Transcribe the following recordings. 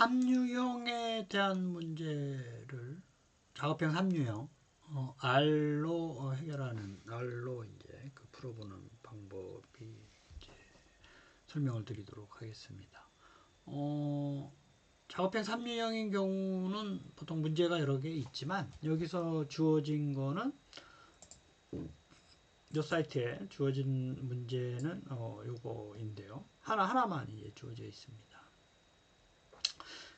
삼유형에 대한 문제를 작업형 삼유형 R로 해결하는 R로 이제 그 풀어보는 방법이 이제 설명을 드리도록 하겠습니다. 작업형 삼유형인 경우는 보통 문제가 여러 개 있지만 여기서 주어진 거는 이 사이트에 주어진 문제는 요거인데요. 하나만 이제 주어져 있습니다.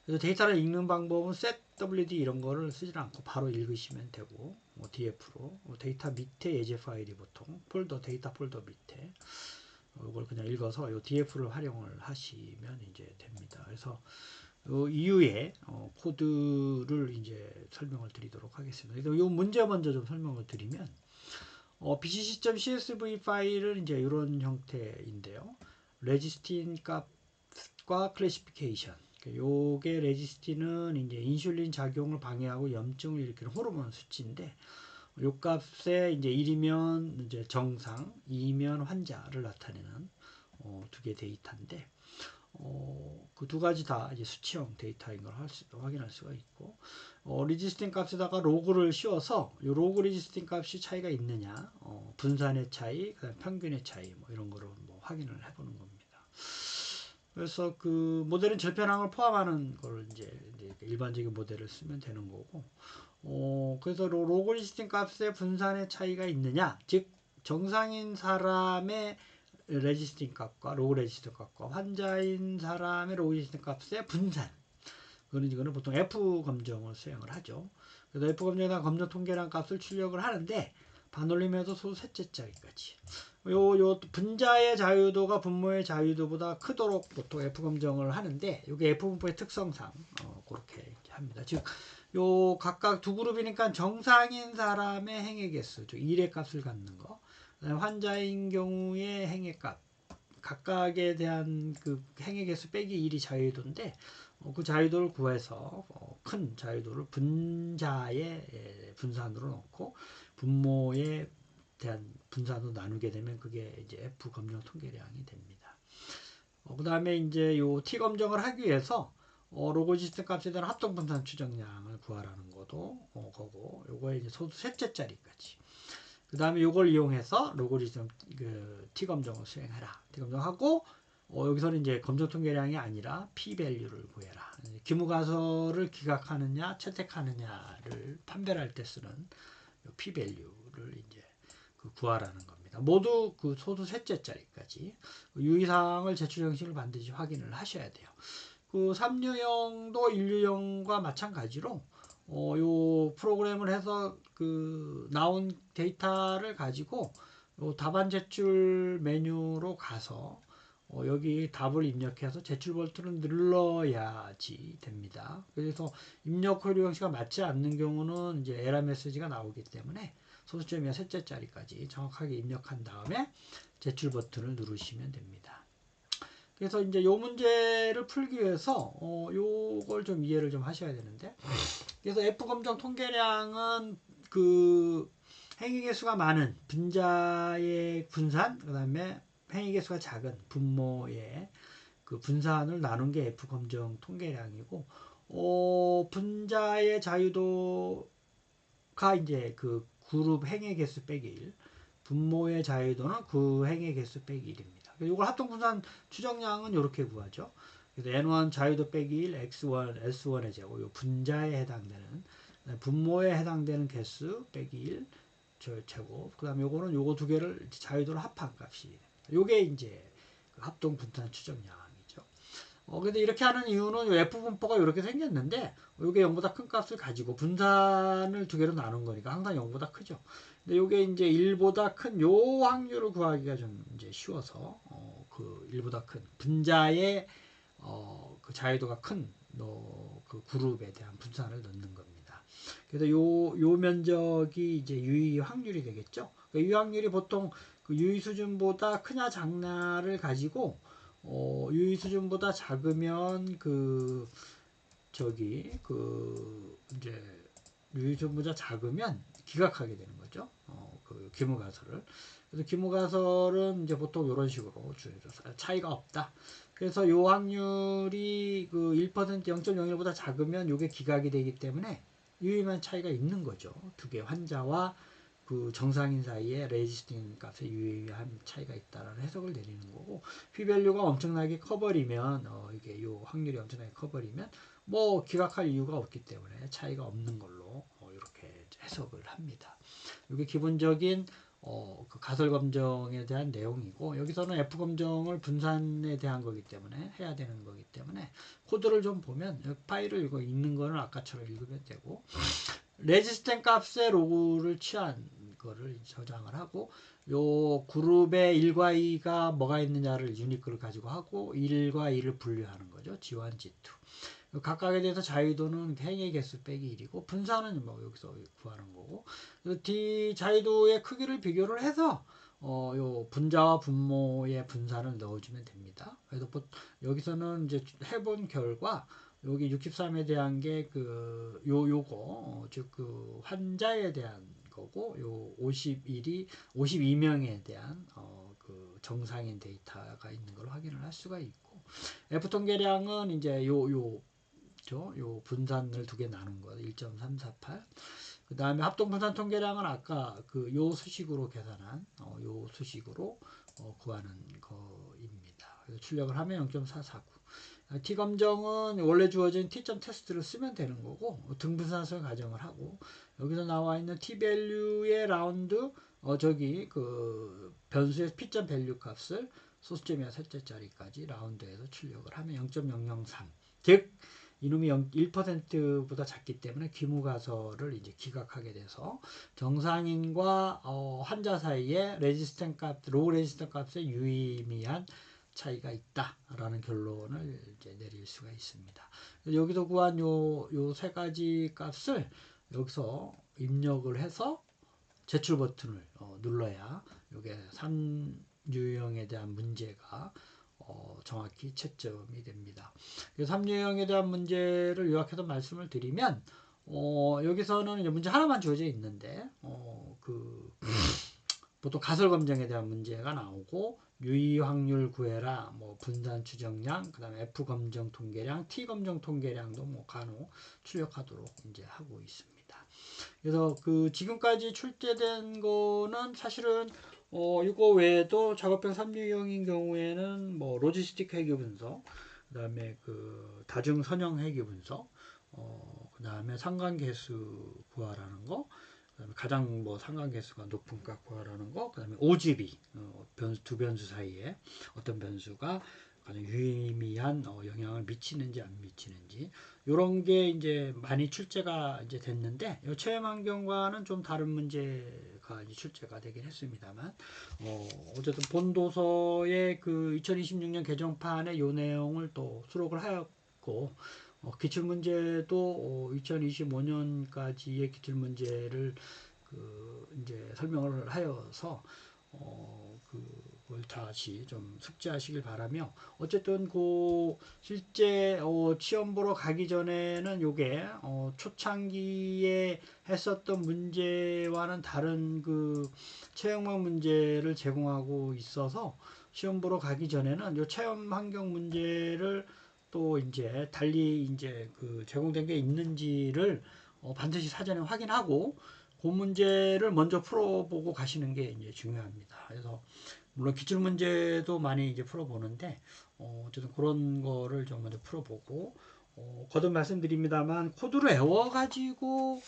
그래서 데이터를 읽는 방법은 setwd 이런 거를 쓰지 않고 바로 읽으시면 되고, df로 데이터 밑에 예제 파일이 보통 데이터 폴더 밑에 이걸 그냥 읽어서 요 df를 활용을 하시면 이제 됩니다. 그래서 이후에 코드를 이제 설명을 드리도록 하겠습니다. 그래서 요 문제 먼저 좀 설명을 드리면 bcc.csv 파일은 이제 이런 형태인데요. 레지스틴 값과 클래시피케이션. 요게 레지스틴은 이제 인슐린 작용을 방해하고 염증을 일으키는 호르몬 수치인데, 요 값에 이제 1이면 이제 정상, 2면 환자를 나타내는 두 개 데이터인데, 그 두 가지 다 이제 수치형 데이터인 걸 확인할 수가 있고, 레지스틴 값에다가 로그를 씌워서 요 로그 레지스틴 값이 차이가 있느냐, 분산의 차이, 그다음 평균의 차이, 뭐 이런 거를 뭐 확인을 해보는 겁니다. 그래서 그 모델은 절편항을 포함하는 걸 이제 일반적인 모델을 쓰면 되는 거고, 그래서 로그리스틴 값의 분산의 차이가 있느냐, 즉 정상인 사람의 레지스틴 값과 로그 레지스틴 값과 환자인 사람의 로그 레지스틴 값의 분산, 이거는 보통 F 검정을 수행을 하죠. 그래서 F 검정에다 검정 통계량 값을 출력을 하는데, 반올림에서 소 셋째 자리까지. 요 분자의 자유도가 분모의 자유도보다 크도록 보통 F 검정을 하는데, 이게 F 분포의 특성상 그렇게 합니다. 즉, 요 각각 두 그룹이니까 정상인 사람의 행의 개수, 즉 1의 값을 갖는 거, 환자인 경우의 행의 값, 각각에 대한 그 행의 개수 빼기 1이 자유도인데, 그 자유도를 구해서 큰 자유도를 분자의 분산으로 넣고 분모에 대한 분산으로 나누게 되면 그게 이제 F 검정 통계량이 됩니다. 그 다음에 이제 요 T 검정을 하기 위해서 로그시스템 값에 대한 합동 분산 추정량을 구하라는 것도 거고, 요거에 이제 소수 셋째 자리까지. 그 다음에 요걸 이용해서 로그리즘 그 T 검정을 수행해라. T 검정하고 여기서는 이제 검정 통계량이 아니라 p 밸류를 구해라. 기무가설을 기각하느냐 채택하느냐를 판별할 때 쓰는 p 밸류를 이제 구하라는 겁니다. 모두 그 소수 셋째 자리까지 유의사항을 제출 형식을 반드시 확인을 하셔야 돼요. 그 3유형도 1유형과 마찬가지로 요 프로그램을 해서 그 나온 데이터를 가지고 요 답안 제출 메뉴로 가서 여기 답을 입력해서 제출 버튼을 눌러야지 됩니다. 그래서 입력 허류 형식과 맞지 않는 경우는 이제 에러 메시지가 나오기 때문에 소수점이나 셋째 자리까지 정확하게 입력한 다음에 제출 버튼을 누르시면 됩니다. 그래서 이제 요 문제를 풀기 위해서 요걸 좀 이해를 좀 하셔야 되는데, 그래서 F 검정 통계량은 그 행위 개수가 많은 분자의 분산, 그다음에 행위 개수가 작은 분모의 그 분산을 나눈 게 F 검정 통계량이고, 분자의 자유도가 이제 그 그룹 행위 개수 빼기 1, 분모의 자유도는 그 행위 개수 빼기 1입니다. 이걸 합동 분산 추정량은 이렇게 구하죠. 그래서 N1 자유도 빼기 1, X1, S1의 제곱, 요 분자에 해당되는, 분모에 해당되는 개수 빼기 1, 제곱, 그 다음에 요거는 요거 두 개를 자유도를 합한 값이, 요게 이제 그 합동 분산 추정량이죠. 근데 이렇게 하는 이유는 요 F 분포가 이렇게 생겼는데, 요게 0보다 큰 값을 가지고 분산을 두 개로 나눈 거니까 항상 0보다 크죠. 근데 요게 이제 1보다 큰 요 확률을 구하기가 좀 이제 쉬워서, 그 1보다 큰 분자의 그 자유도가 큰 그 그룹에 대한 분산을 넣는 겁니다. 그래서 요 면적이 이제 유의 확률이 되겠죠. 그 유의 확률이 보통 그 유의 수준보다 크냐 작냐를 가지고, 유의 수준보다 작으면 그 이제 유의 수준보다 작으면 기각하게 되는 거죠. 그 기무가설을. 그래서 기무가설은 이제 보통 이런 식으로 차이가 없다. 그래서 요 확률이 그 1% 0.01보다 작으면 요게 기각이 되기 때문에 유의미한 차이가 있는 거죠. 두 개 환자와 그 정상인 사이에 레지스틴 값에 유의미한 차이가 있다라는 해석을 내리는 거고, p-밸류가 엄청나게 커버리면 이게 요 확률이 엄청나게 커버리면 뭐 기각할 이유가 없기 때문에 차이가 없는 걸로 이렇게 해석을 합니다. 이게 기본적인 그 가설 검정에 대한 내용이고, 여기서는 F 검정을 분산에 대한 거기 때문에 해야 되는 거기 때문에 코드를 좀 보면 파일을 이거 읽는 거는 아까처럼 읽으면 되고, 레지스텐 값의 로그를 취한 거를 저장을 하고, 요 그룹의 1과 2가 뭐가 있느냐를 유니크를 가지고 하고 1과 2를 분류하는 거죠. G1, G2. 각각에 대해서 자유도는 행의 개수 빼기 1이고 분산은 뭐 여기서 구하는 거고, D 자유도의 크기를 비교를 해서 요 분자와 분모의 분산을 넣어주면 됩니다. 그래서 여기서는 이제 해본 결과 여기 63에 대한 게 그 요거 즉 그 환자에 대한 거고, 요 52명에 대한 그 정상인 데이터가 있는 걸 확인을 할 수가 있고, F 통계량은 이제 요 분산을 두 개 나눈 거 1.348. 그 다음에 합동 분산 통계량은 아까 그 요 수식으로 계산한 요 수식으로 구하는 거입니다. 그래서 출력을 하면 0.449. T 검정은 원래 주어진 T점 테스트를 쓰면 되는 거고, 등분산성을 가정을 하고, 여기서 나와 있는 T 밸류의 라운드 저기 그 변수의 P점 밸류 값을 소수점이나 셋째짜리까지 라운드해서 출력을 하면 0.003. 즉 이놈이 1%보다 작기 때문에 귀무가설을 이제 기각하게 돼서 정상인과 환자 사이에 레지스턴 값, 로우 레지스턴 값에 유의미한 차이가 있다라는 결론을 이제 내릴 수가 있습니다. 여기서 구한 요 세 가지 값을 여기서 입력을 해서 제출 버튼을 눌러야 이게 3유형에 대한 문제가 정확히 채점이 됩니다. 3유형에 대한 문제를 요약해서 말씀을 드리면 여기서는 이제 문제 하나만 주어져 있는데 보통 가설 검정에 대한 문제가 나오고, 유의 확률 구해라, 뭐 분산 추정량, 그 다음에 F 검정 통계량, T 검정 통계량도 뭐 간혹 출력하도록 이제 하고 있습니다. 그래서 그 지금까지 출제된 거는 사실은 이거 외에도 작업형 3유형인 경우에는 뭐 로지스틱 회계 분석, 그 다음에 그 다중 선형 회계 분석, 그 다음에 상관계수 구하라는 거, 그다음에 가장 뭐 상관계수가 높은 값 구하라는 거, 그다음에 OGB 두 변수 사이에 어떤 변수가 가장 유의미한 영향을 미치는지 안 미치는지, 이런 게 이제 많이 출제가 이제 됐는데, 이 체험 환경과는 좀 다른 문제가 이제 출제가 되긴 했습니다만, 어쨌든 본도서의 그 2026년 개정판의 요 내용을 또 수록을 하였고, 기출문제도 2025년까지의 기출문제를 그 이제 설명을 하여서 그걸 다시 좀 숙지하시길 바라며, 어쨌든 그 실제 시험 보러 가기 전에는 요게 초창기에 했었던 문제와는 다른 그 체험형 문제를 제공하고 있어서 시험 보러 가기 전에는 요 체험 환경 문제를 또 이제 달리 이제 그 제공된 게 있는지를 반드시 사전에 확인하고 그 문제를 먼저 풀어보고 가시는 게 이제 중요합니다. 그래서 물론 기출 문제도 많이 이제 풀어보는데 어쨌든 그런 거를 좀 먼저 풀어보고, 거듭 말씀드립니다만 코드를 외워가지고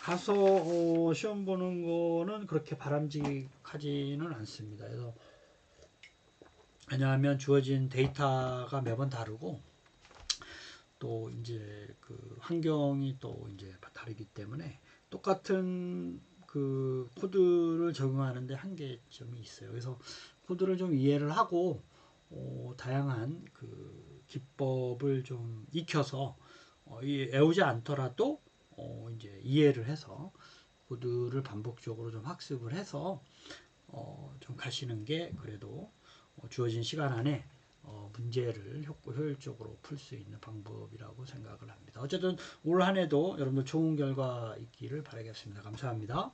가서 시험 보는 거는 그렇게 바람직하지는 않습니다. 그래서 왜냐하면 주어진 데이터가 매번 다르고, 또 이제 그 환경이 또 이제 다르기 때문에 똑같은 그 코드를 적용하는데 한계점이 있어요. 그래서 코드를 좀 이해를 하고 다양한 그 기법을 좀 익혀서 외우지 않더라도 이제 이해를 해서 코드를 반복적으로 좀 학습을 해서 좀 가시는 게 그래도 주어진 시간 안에 문제를 효율적으로 풀 수 있는 방법이라고 생각을 합니다. 어쨌든 올 한 해도 여러분들 좋은 결과 있기를 바라겠습니다. 감사합니다.